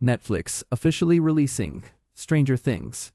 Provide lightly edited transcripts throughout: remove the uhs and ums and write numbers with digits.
Netflix officially releasing Stranger Things.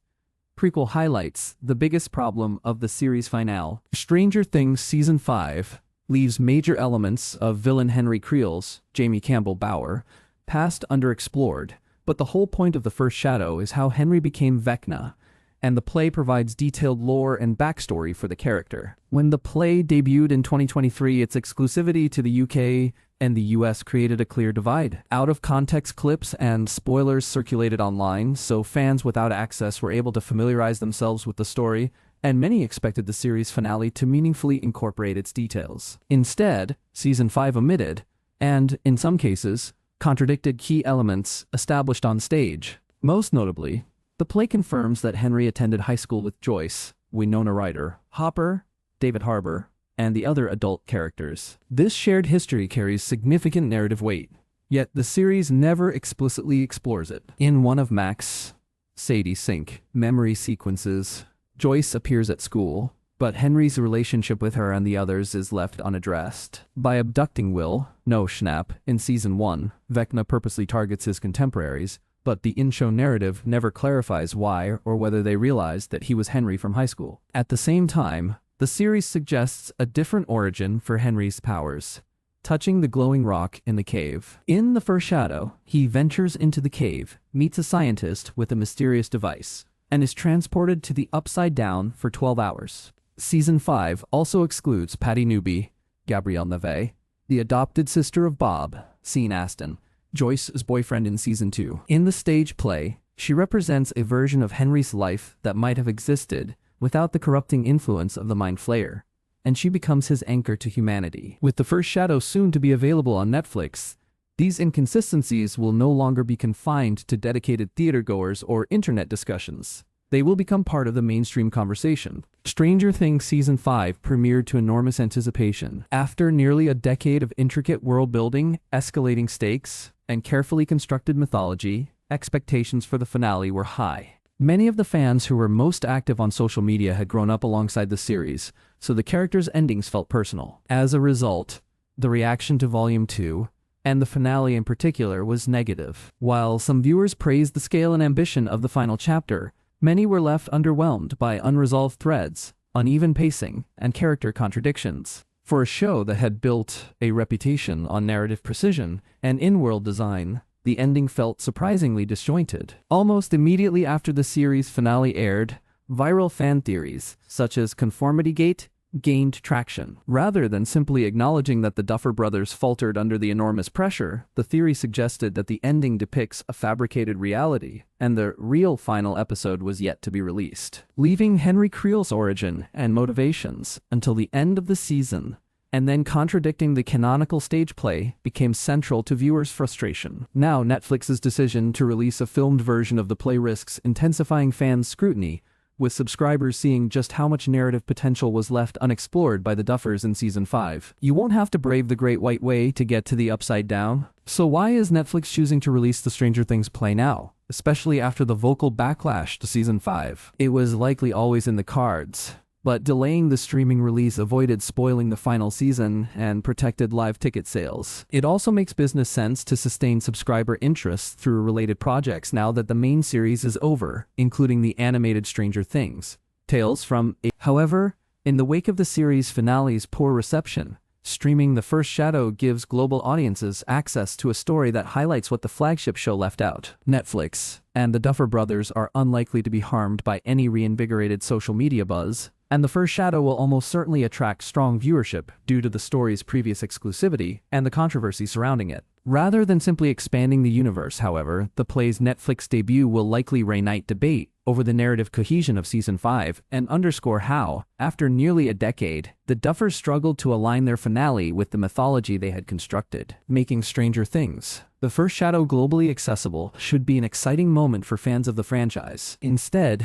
Prequel highlights the biggest problem of the series finale. Stranger Things Season 5 leaves major elements of villain Henry Creel's, Jamie Campbell Bower, past underexplored, but the whole point of the first shadow is how Henry became Vecna, and the play provides detailed lore and backstory for the character. When the play debuted in 2023, its exclusivity to the UK and the US created a clear divide. Out-of-context clips and spoilers circulated online, so fans without access were able to familiarize themselves with the story, and many expected the series finale to meaningfully incorporate its details. Instead, Season 5 omitted, and, in some cases, contradicted key elements established on stage. Most notably, the play confirms that Henry attended high school with Joyce, Winona Ryder, Hopper, David Harbour, and the other adult characters. This shared history carries significant narrative weight, yet the series never explicitly explores it. In one of Max, Sadie Sink memory sequences, Joyce appears at school, but Henry's relationship with her and the others is left unaddressed. By abducting Will, no Schnapp, in Season 1, Vecna purposely targets his contemporaries, but the in-show narrative never clarifies why or whether they realized that he was Henry from high school. At the same time, the series suggests a different origin for Henry's powers, touching the glowing rock in the cave. In the first shadow, he ventures into the cave, meets a scientist with a mysterious device, and is transported to the Upside Down for 12 hours. Season 5 also excludes Patty Newby, Gabrielle Neve, the adopted sister of Bob, Sean Astin, Joyce's boyfriend in Season 2. In the stage play, she represents a version of Henry's life that might have existed without the corrupting influence of the Mind Flayer, and she becomes his anchor to humanity. With the first shadow soon to be available on Netflix, these inconsistencies will no longer be confined to dedicated theatergoers or internet discussions. They will become part of the mainstream conversation. Stranger Things Season 5 premiered to enormous anticipation. After nearly a decade of intricate world-building, escalating stakes, and carefully constructed mythology, expectations for the finale were high. Many of the fans who were most active on social media had grown up alongside the series, so the characters' endings felt personal. As a result, the reaction to Volume 2, and the finale in particular, was negative. While some viewers praised the scale and ambition of the final chapter, many were left underwhelmed by unresolved threads, uneven pacing, and character contradictions. For a show that had built a reputation on narrative precision and in-world design, the ending felt surprisingly disjointed. Almost immediately after the series finale aired, viral fan theories, such as Conformity Gate, gained traction. Rather than simply acknowledging that the Duffer brothers faltered under the enormous pressure, the theory suggested that the ending depicts a fabricated reality, and the real final episode was yet to be released. Leaving Henry Creel's origin and motivations until the end of the season, and then contradicting the canonical stage play, became central to viewers' frustration. Now, Netflix's decision to release a filmed version of the play risks intensifying fans' scrutiny, with subscribers seeing just how much narrative potential was left unexplored by the Duffers in Season 5. You won't have to brave the Great White Way to get to the Upside Down. So why is Netflix choosing to release the Stranger Things play now, especially after the vocal backlash to Season 5? It was likely always in the cards, but delaying the streaming release avoided spoiling the final season and protected live ticket sales. It also makes business sense to sustain subscriber interest through related projects now that the main series is over, including the animated Stranger Things. Tales from a... However, in the wake of the series finale's poor reception, streaming The First Shadow gives global audiences access to a story that highlights what the flagship show left out. Netflix and the Duffer brothers are unlikely to be harmed by any reinvigorated social media buzz, and The First Shadow will almost certainly attract strong viewership due to the story's previous exclusivity and the controversy surrounding it. Rather than simply expanding the universe, however, the play's Netflix debut will likely reignite debate over the narrative cohesion of Season 5 and underscore how, after nearly a decade, the Duffers struggled to align their finale with the mythology they had constructed. Making Stranger Things The First Shadow globally accessible should be an exciting moment for fans of the franchise. Instead,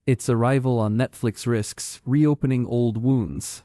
its arrival on Netflix risks reopening old wounds.